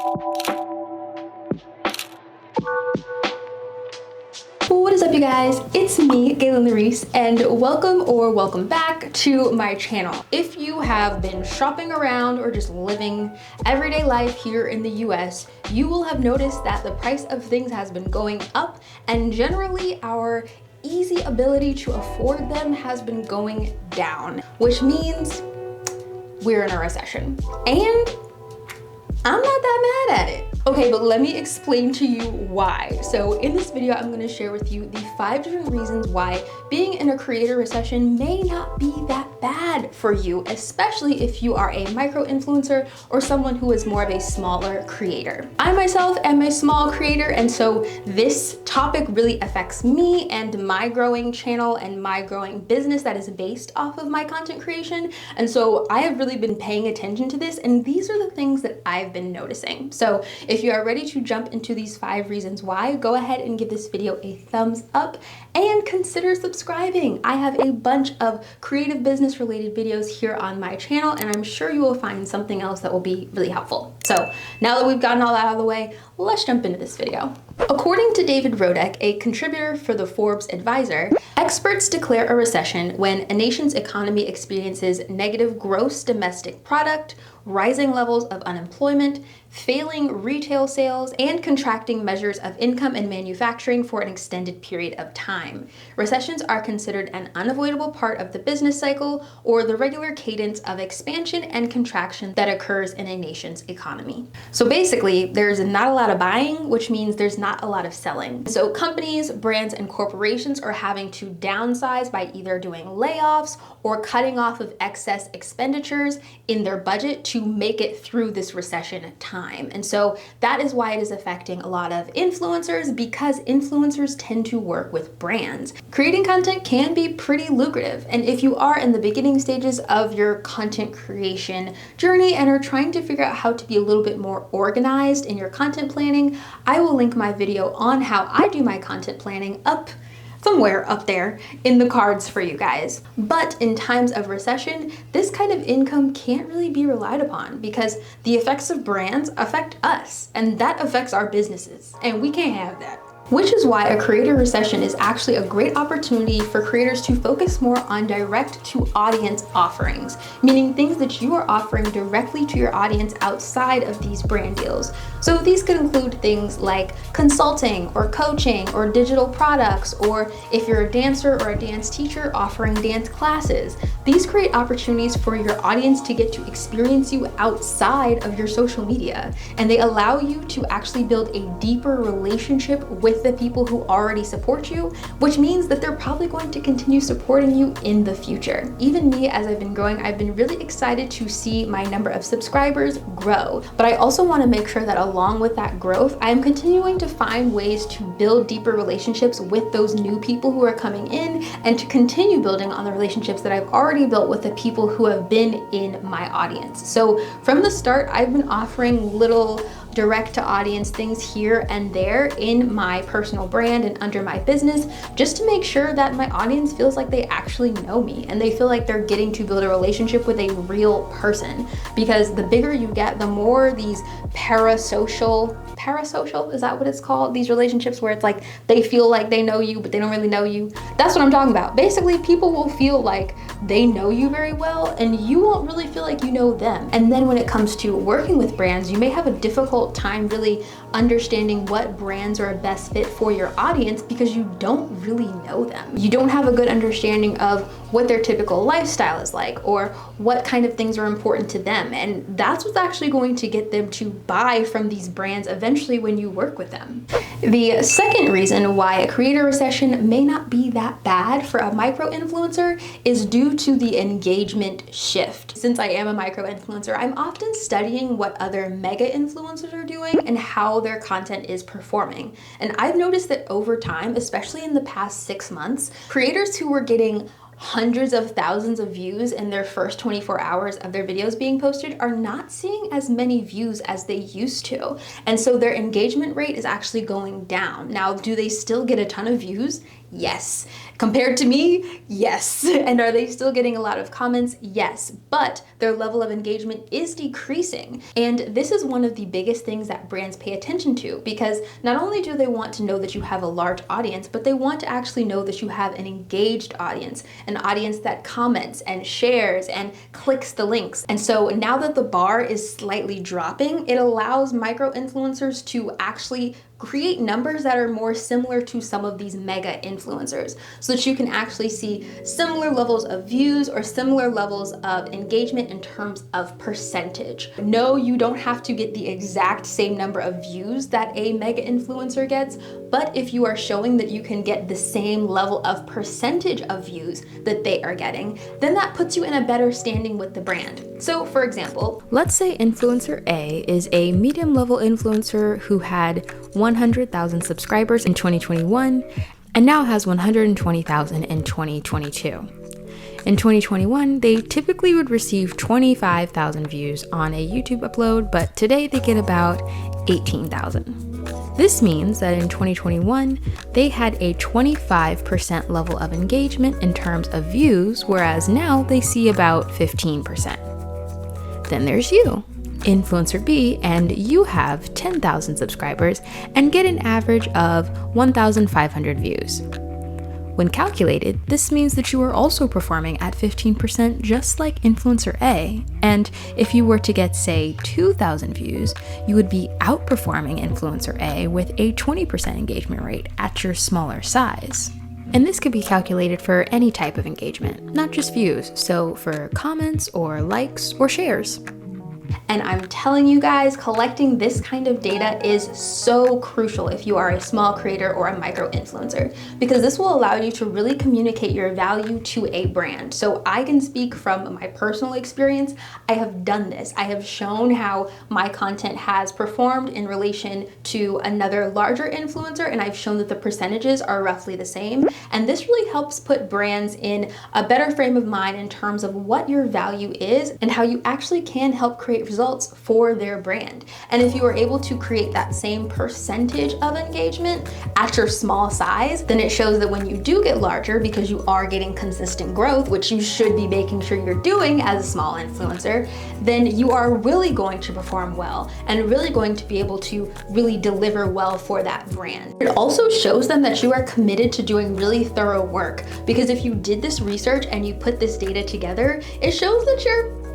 What is up, you guys? It's me, Gaylyn Lareese, and welcome back to my channel. If you have been shopping around or just living everyday life here in the US, you will have noticed that the price of things has been going up, and generally our easy ability to afford them has been going down, which means we're in a recession. And I'm not that mad at it. Okay, but let me explain to you why. So in this video, I'm gonna share with you the 5 different reasons why being in a creator recession may not be that bad for you, especially if you are a micro influencer or someone who is more of a smaller creator. I myself am a small creator, and so this topic really affects me and my growing channel and my growing business that is based off of my content creation. And so I have really been paying attention to this, and these are the things that I've been noticing. So if you are ready to jump into these 5 reasons why, go ahead and give this video a thumbs up and consider subscribing. I have a bunch of creative business related videos here on my channel, and I'm sure you will find something else that will be really helpful. So now that we've gotten all that out of the way, let's jump into this video. According to David Rodek, a contributor for the Forbes Advisor, experts declare a recession when a nation's economy experiences negative gross domestic product, rising levels of unemployment, failing retail sales, and contracting measures of income and manufacturing for an extended period of time. Recessions are considered an unavoidable part of the business cycle or the regular cadence of expansion and contraction that occurs in a nation's economy. So basically, there's not a lot of buying, which means there's not a lot of selling. So companies, brands, and corporations are having to downsize by either doing layoffs or cutting off of excess expenditures in their budget to make it through this recession time. And so that is why it is affecting a lot of influencers, because influencers tend to work with brands. Creating content can be pretty lucrative, and if you are in the beginning stages of your content creation journey and are trying to figure out how to be a little bit more organized in your content planning, I will link my video on how I do my content planning up somewhere up there in the cards for you guys. But in times of recession, this kind of income can't really be relied upon because the effects of brands affect us, and that affects our businesses, and we can't have that. Which is why a creator recession is actually a great opportunity for creators to focus more on direct to audience offerings, meaning things that you are offering directly to your audience outside of these brand deals. So these could include things like consulting or coaching or digital products, or if you're a dancer or a dance teacher, offering dance classes. These create opportunities for your audience to get to experience you outside of your social media, and they allow you to actually build a deeper relationship with the people who already support you, which means that they're probably going to continue supporting you in the future. Even me, as I've been growing, I've been really excited to see my number of subscribers grow, but I also want to make sure that along with that growth, I am continuing to find ways to build deeper relationships with those new people who are coming in, and to continue building on the relationships that I've already built with the people who have been in my audience. So from the start, I've been offering little direct to audience things here and there in my personal brand and under my business, just to make sure that my audience feels like they actually know me and they feel like they're getting to build a relationship with a real person. Because the bigger you get, the more these parasocial, is that what it's called? These relationships where it's like they feel like they know you, but they don't really know you. That's what I'm talking about. Basically, people will feel like they know you very well, and you won't really feel like you know them. And then when it comes to working with brands, you may have a difficult time really understanding what brands are a best fit for your audience because you don't really know them. You don't have a good understanding of what their typical lifestyle is like or what kind of things are important to them. And that's what's actually going to get them to buy from these brands eventually when you work with them. The second reason why a creator recession may not be that bad for a micro influencer is due to the engagement shift. Since I am a micro influencer, I'm often studying what other mega influencers are doing and how their content is performing. And I've noticed that over time, especially in the past 6 months, creators who were getting hundreds of thousands of views in their first 24 hours of their videos being posted are not seeing as many views as they used to. And so their engagement rate is actually going down. Now, do they still get a ton of views? Yes. Compared to me, yes. And are they still getting a lot of comments? Yes. But their level of engagement is decreasing. And this is one of the biggest things that brands pay attention to, because not only do they want to know that you have a large audience, but they want to actually know that you have an engaged audience, an audience that comments and shares and clicks the links. And so now that the bar is slightly dropping, it allows micro influencers to actually create numbers that are more similar to some of these mega influencers, so that you can actually see similar levels of views or similar levels of engagement in terms of percentage. No, you don't have to get the exact same number of views that a mega influencer gets, but if you are showing that you can get the same level of percentage of views that they are getting, then that puts you in a better standing with the brand. So for example, let's say influencer A is a medium level influencer who had 100,000 subscribers in 2021 and now has 120,000 in 2022. In 2021, they typically would receive 25,000 views on a YouTube upload, but today they get about 18,000. This means that in 2021, they had a 25% level of engagement in terms of views, whereas now they see about 15%. Then there's you, Influencer B, and you have 10,000 subscribers and get an average of 1,500 views. When calculated, this means that you are also performing at 15% just like Influencer A, and if you were to get, say, 2,000 views, you would be outperforming Influencer A with a 20% engagement rate at your smaller size. And this could be calculated for any type of engagement, not just views, so for comments or likes or shares. And I'm telling you guys, collecting this kind of data is so crucial if you are a small creator or a micro influencer, because this will allow you to really communicate your value to a brand. So I can speak from my personal experience. I have done this. I have shown how my content has performed in relation to another larger influencer, and I've shown that the percentages are roughly the same. And this really helps put brands in a better frame of mind in terms of what your value is and how you actually can help create results for their brand. And if you are able to create that same percentage of engagement at your small size, then it shows that when you do get larger, because you are getting consistent growth, which you should be making sure you're doing as a small influencer, then you are really going to perform well and really going to be able to really deliver well for that brand. It also shows them that you are committed to doing really thorough work, because if you did this research and you put this data together, it shows that you're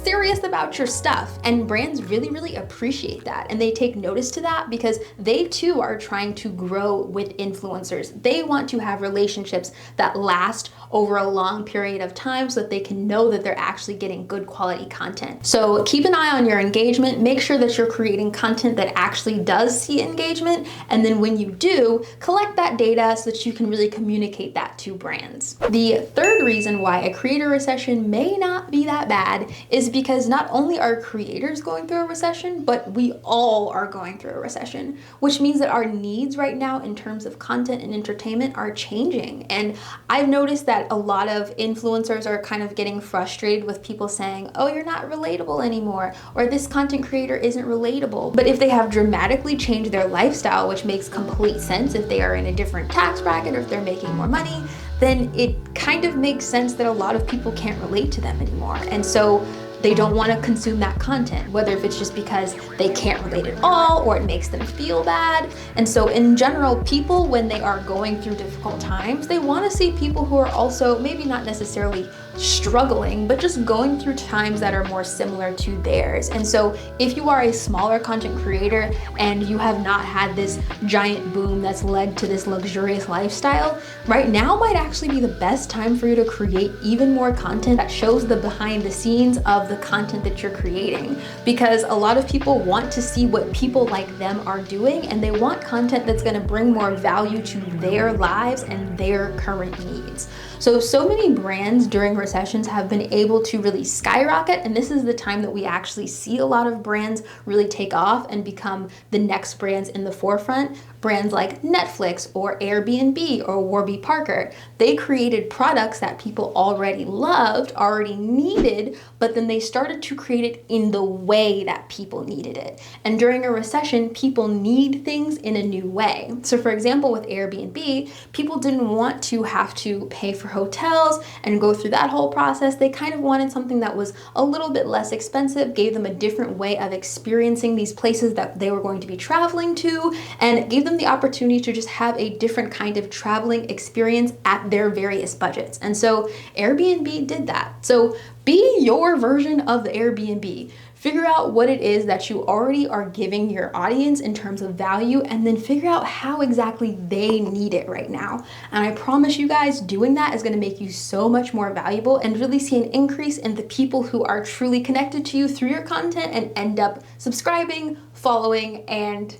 serious about your stuff, and brands really appreciate that, and they take notice to that because they too are trying to grow with influencers. They want to have relationships that last over a long period of time so that they can know that they're actually getting good quality content. So keep an eye on your engagement, make sure that you're creating content that actually does see engagement, and then when you do, collect that data so that you can really communicate that to brands. The third reason why a creator recession may not be that bad is because not only are creators going through a recession, but we all are going through a recession, which means that our needs right now in terms of content and entertainment are changing. And I've noticed that a lot of influencers are kind of getting frustrated with people saying, oh, you're not relatable anymore, or this content creator isn't relatable. But if they have dramatically changed their lifestyle, which makes complete sense if they are in a different tax bracket or if they're making more money, then it kind of makes sense that a lot of people can't relate to them anymore. And so they don't want to consume that content, whether if it's just because they can't relate at all or it makes them feel bad. And so in general, people, when they are going through difficult times, they want to see people who are also maybe not necessarily struggling, but just going through times that are more similar to theirs. And so if you are a smaller content creator and you have not had this giant boom that's led to this luxurious lifestyle, right now might actually be the best time for you to create even more content that shows the behind the scenes of the content that you're creating, because a lot of people want to see what people like them are doing, and they want content that's going to bring more value to their lives and their current needs. So many brands during recessions have been able to really skyrocket, and this is the time that we actually see a lot of brands really take off and become the next brands in the forefront. brands like Netflix or Airbnb or Warby Parker. They created products that people already loved, already needed, but then they started to create it in the way that people needed it. And during a recession, people need things in a new way. So for example, with Airbnb, people didn't want to have to pay for hotels and go through that whole process. They kind of wanted something that was a little bit less expensive, gave them a different way of experiencing these places that they were going to be traveling to, and gave them the opportunity to just have a different kind of traveling experience at their various budgets. And so Airbnb did that. So be your version of the Airbnb. Figure out what it is that you already are giving your audience in terms of value, and then figure out how exactly they need it right now. And I promise you guys, doing that is going to make you so much more valuable and really see an increase in the people who are truly connected to you through your content and end up subscribing, following, and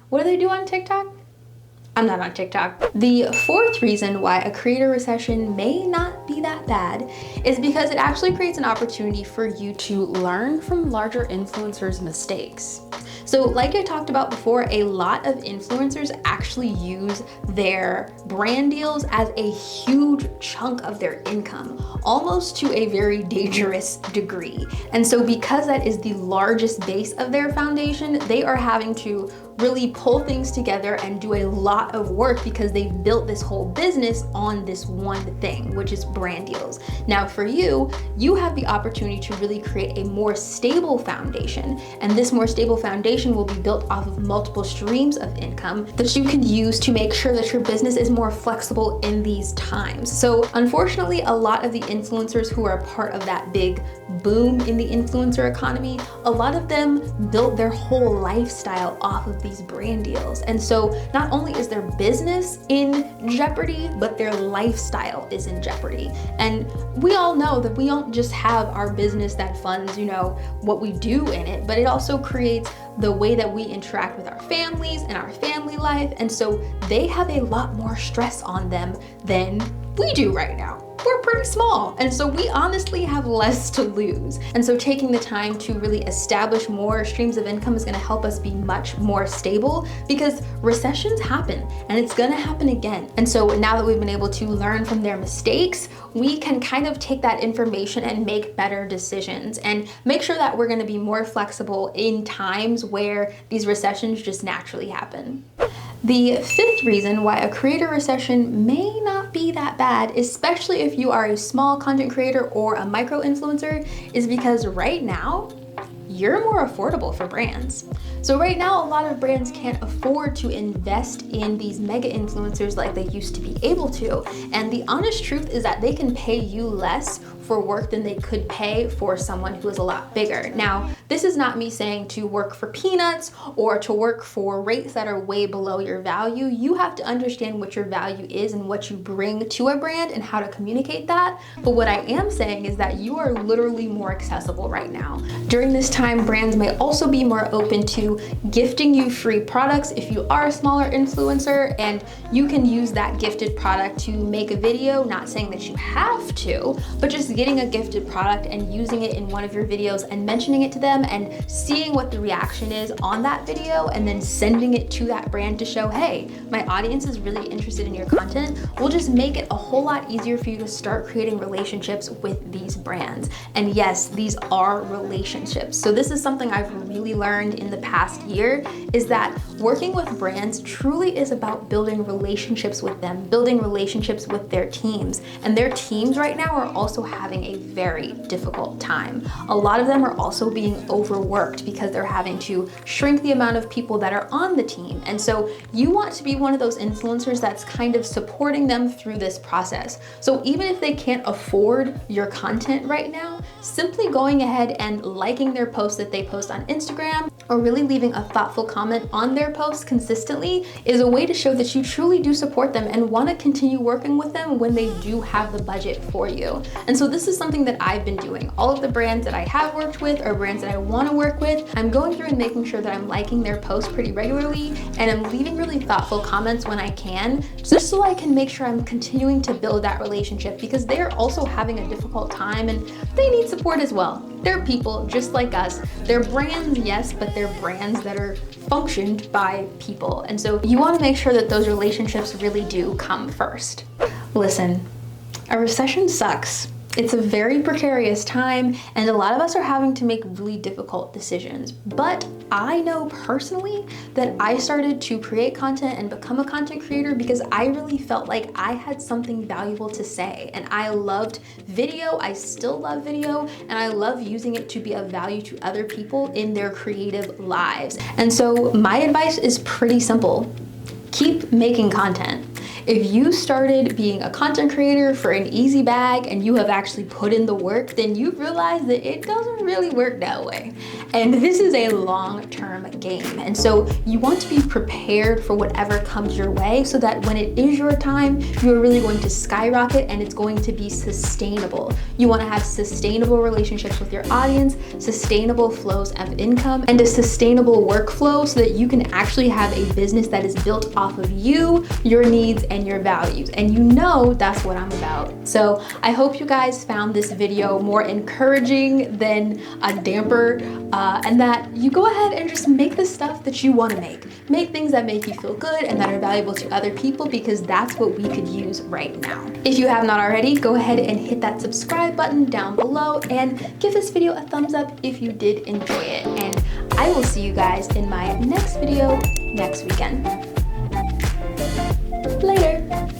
what do they do on TikTok? I'm not on TikTok. The fourth reason why a creator recession may not be that bad is because it actually creates an opportunity for you to learn from larger influencers' mistakes. So like I talked about before, a lot of influencers actually use their brand deals as a huge chunk of their income, almost to a very dangerous degree. And so because that is the largest base of their foundation, they are having to really pull things together and do a lot of work because they've built this whole business on this one thing, which is brand deals. Now for you, you have the opportunity to really create a more stable foundation, and this more stable foundation will be built off of multiple streams of income that you can use to make sure that your business is more flexible in these times. So unfortunately, a lot of the influencers who are a part of that big boom in the influencer economy, a lot of them built their whole lifestyle off of these brand deals. And so not only is their business in jeopardy, but their lifestyle is in jeopardy. And we all know that we don't just have our business that funds, what we do in it, but it also creates the way that we interact with our families and our family life. And so they have a lot more stress on them than we do right now. We're pretty small, and so we honestly have less to lose. And so taking the time to really establish more streams of income is going to help us be much more stable, because recessions happen and it's going to happen again. And so now that we've been able to learn from their mistakes, we can kind of take that information and make better decisions and make sure that we're going to be more flexible in times where these recessions just naturally happen. The fifth reason why a creator recession may not be that bad, especially if you are a small content creator or a micro influencer, is because right now, you're more affordable for brands. So right now, a lot of brands can't afford to invest in these mega influencers like they used to be able to. And the honest truth is that they can pay you less for work than they could pay for someone who is a lot bigger. Now, this is not me saying to work for peanuts or to work for rates that are way below your value. You have to understand what your value is and what you bring to a brand and how to communicate that. But what I am saying is that you are literally more accessible right now. During this time, brands may also be more open to gifting you free products if you are a smaller influencer, and you can use that gifted product to make a video, not saying that you have to, but just getting a gifted product and using it in one of your videos and mentioning it to them and seeing what the reaction is on that video, and then sending it to that brand to show, hey, my audience is really interested in your content, will just make it a whole lot easier for you to start creating relationships with these brands. And yes, these are relationships. So this is something I've really learned in the past year, is that working with brands truly is about building relationships with them, building relationships with their teams. And their teams right now are also having a very difficult time. A lot of them are also being overworked because they're having to shrink the amount of people that are on the team. And so you want to be one of those influencers that's kind of supporting them through this process. So even if they can't afford your content right now, simply going ahead and liking their posts that they post on Instagram, or really leaving a thoughtful comment on their posts consistently, is a way to show that you truly do support them and want to continue working with them when they do have the budget for you. And so this this is something that I've been doing. All of the brands that I have worked with or brands that I want to work with, I'm going through and making sure that I'm liking their posts pretty regularly, and I'm leaving really thoughtful comments when I can, just so I can make sure I'm continuing to build that relationship, because they're also having a difficult time and they need support as well. They're people just like us. They're brands, yes, but they're brands that are functioned by people. And so you want to make sure that those relationships really do come first. Listen, a recession sucks. It's a very precarious time, and a lot of us are having to make really difficult decisions. But I know personally that I started to create content and become a content creator because I really felt like I had something valuable to say. And I loved video, I still love video, and I love using it to be of value to other people in their creative lives. And so my advice is pretty simple. Keep making content. If you started being a content creator for an easy bag and you have actually put in the work, then you realize that it doesn't really work that way. And this is a long-term game. And so you want to be prepared for whatever comes your way so that when it is your time, you're really going to skyrocket and it's going to be sustainable. You want to have sustainable relationships with your audience, sustainable flows of income, and a sustainable workflow so that you can actually have a business that is built off of you, your needs, and your values. And you know that's what I'm about. So I hope you guys found this video more encouraging than a damper, and that you go ahead and just make the stuff that you want to make. Make things that make you feel good and that are valuable to other people, because that's what we could use right now. If you have not already, go ahead and hit that subscribe button down below and give this video a thumbs up if you did enjoy it. And I will see you guys in my next video next weekend. Later.